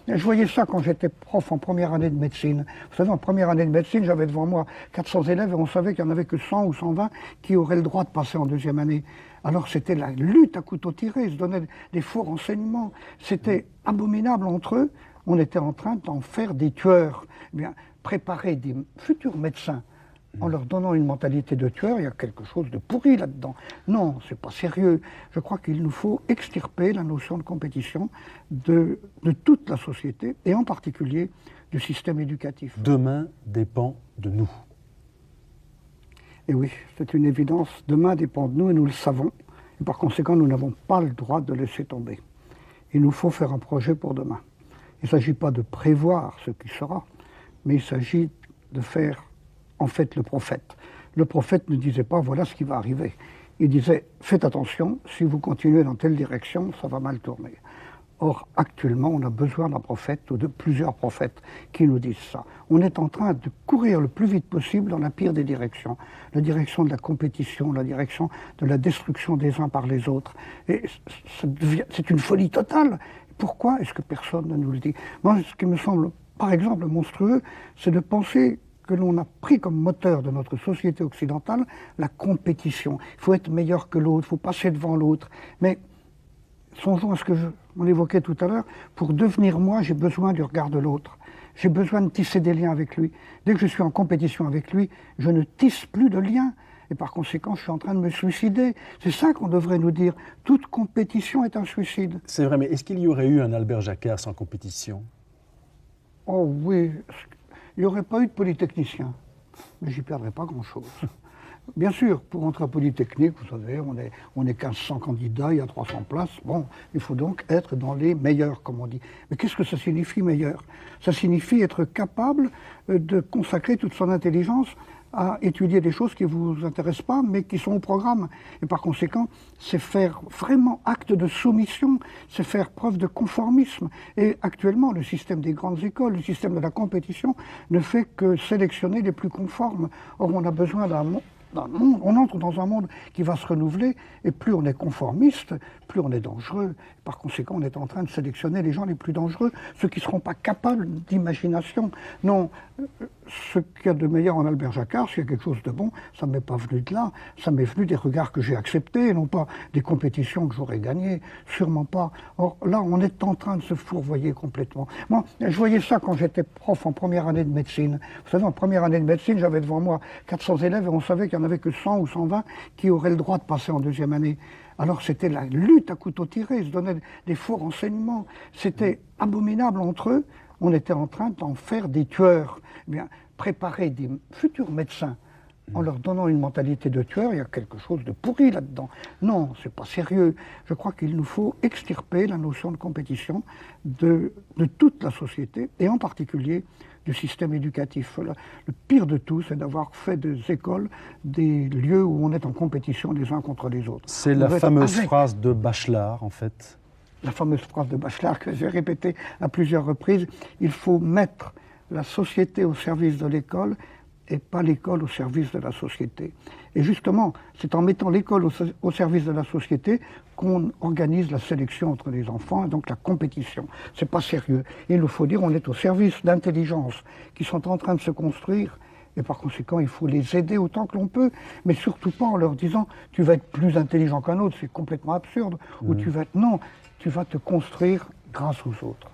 je voyais ça quand j'étais prof en première année de médecine. Vous savez, en première année de médecine, j'avais devant moi 400 élèves et on savait qu'il n'y en avait que 100 ou 120 qui auraient le droit de passer en deuxième année. Alors c'était la lutte à couteau tiré, ils se donnaient des faux renseignements. C'était abominable entre eux. On était en train d'en faire des tueurs. Eh bien, préparer des futurs médecins en leur donnant une mentalité de tueur, il y a quelque chose de pourri là-dedans. Non, c'est pas sérieux. Je crois qu'il nous faut extirper la notion de compétition de toute la société, et en particulier du système éducatif. Demain dépend de nous. Et oui, c'est une évidence. Demain dépend de nous et nous le savons. Et par conséquent, nous n'avons pas le droit de laisser tomber. Il nous faut faire un projet pour demain. Il ne s'agit pas de prévoir ce qui sera, mais il s'agit de faire en fait le prophète. Le prophète ne disait pas voilà ce qui va arriver. Il disait faites attention, si vous continuez dans telle direction, ça va mal tourner. Or, actuellement, on a besoin d'un prophète ou de plusieurs prophètes qui nous disent ça. On est en train de courir le plus vite possible dans la pire des directions. La direction de la compétition, la direction de la destruction des uns par les autres. Et c'est une folie totale. Pourquoi est-ce que personne ne nous le dit? Moi, ce qui me semble, par exemple, monstrueux, c'est de penser que l'on a pris comme moteur de notre société occidentale la compétition. Il faut être meilleur que l'autre, il faut passer devant l'autre. Mais songeons à ce que on évoquait tout à l'heure, pour devenir moi, j'ai besoin du regard de l'autre. J'ai besoin de tisser des liens avec lui. Dès que je suis en compétition avec lui, je ne tisse plus de liens. Et par conséquent, je suis en train de me suicider. C'est ça qu'on devrait nous dire. Toute compétition est un suicide. C'est vrai, mais est-ce qu'il y aurait eu un Albert Jacquard sans compétition? Oh oui, il n'y aurait pas eu de polytechnicien. Mais j'y perdrais pas grand-chose. Bien sûr, pour entrer à Polytechnique, vous savez, on est 1500 candidats, il y a 300 places. Bon, il faut donc être dans les meilleurs, comme on dit. Mais qu'est-ce que ça signifie, meilleur? Ça signifie être capable de consacrer toute son intelligence à étudier des choses qui ne vous intéressent pas, mais qui sont au programme. Et par conséquent, c'est faire vraiment acte de soumission, c'est faire preuve de conformisme. Et actuellement, le système des grandes écoles, le système de la compétition, ne fait que sélectionner les plus conformes. Or, on a besoin d'un monde. On entre dans un monde qui va se renouveler, et plus on est conformiste, plus on est dangereux. Par conséquent, on est en train de sélectionner les gens les plus dangereux, ceux qui ne seront pas capables d'imagination. Non, ce qu'il y a de meilleur en Albert Jacquard, s'il y a quelque chose de bon, ça ne m'est pas venu de là, ça m'est venu des regards que j'ai acceptés, non pas des compétitions que j'aurais gagnées, sûrement pas. Or là, on est en train de se fourvoyer complètement. Moi, je voyais ça quand j'étais prof en première année de médecine. Vous savez, en première année de médecine, j'avais devant moi 400 élèves et on savait qu'il n'y en avait que 100 ou 120 qui auraient le droit de passer en deuxième année. Alors c'était la lutte à couteau tiré, ils se donnaient des faux renseignements. C'était abominable entre eux. On était en train d'en faire des tueurs. Eh bien, préparer des futurs médecins en leur donnant une mentalité de tueur, il y a quelque chose de pourri là-dedans. Non, c'est pas sérieux. Je crois qu'il nous faut extirper la notion de compétition de toute la société, et en particulier du système éducatif. Le pire de tout, c'est d'avoir fait des écoles des lieux où on est en compétition les uns contre les autres. C'est la fameuse phrase de Bachelard, en fait. La fameuse phrase de Bachelard que j'ai répétée à plusieurs reprises. Il faut mettre la société au service de l'école et pas l'école au service de la société. Et justement, c'est en mettant l'école au service de la société qu'on organise la sélection entre les enfants, et donc la compétition. C'est pas sérieux. Il nous faut dire on est au service d'intelligences qui sont en train de se construire, et par conséquent, il faut les aider autant que l'on peut, mais surtout pas en leur disant tu vas être plus intelligent qu'un autre, c'est complètement absurde, ou tu vas être non, tu vas te construire grâce aux autres.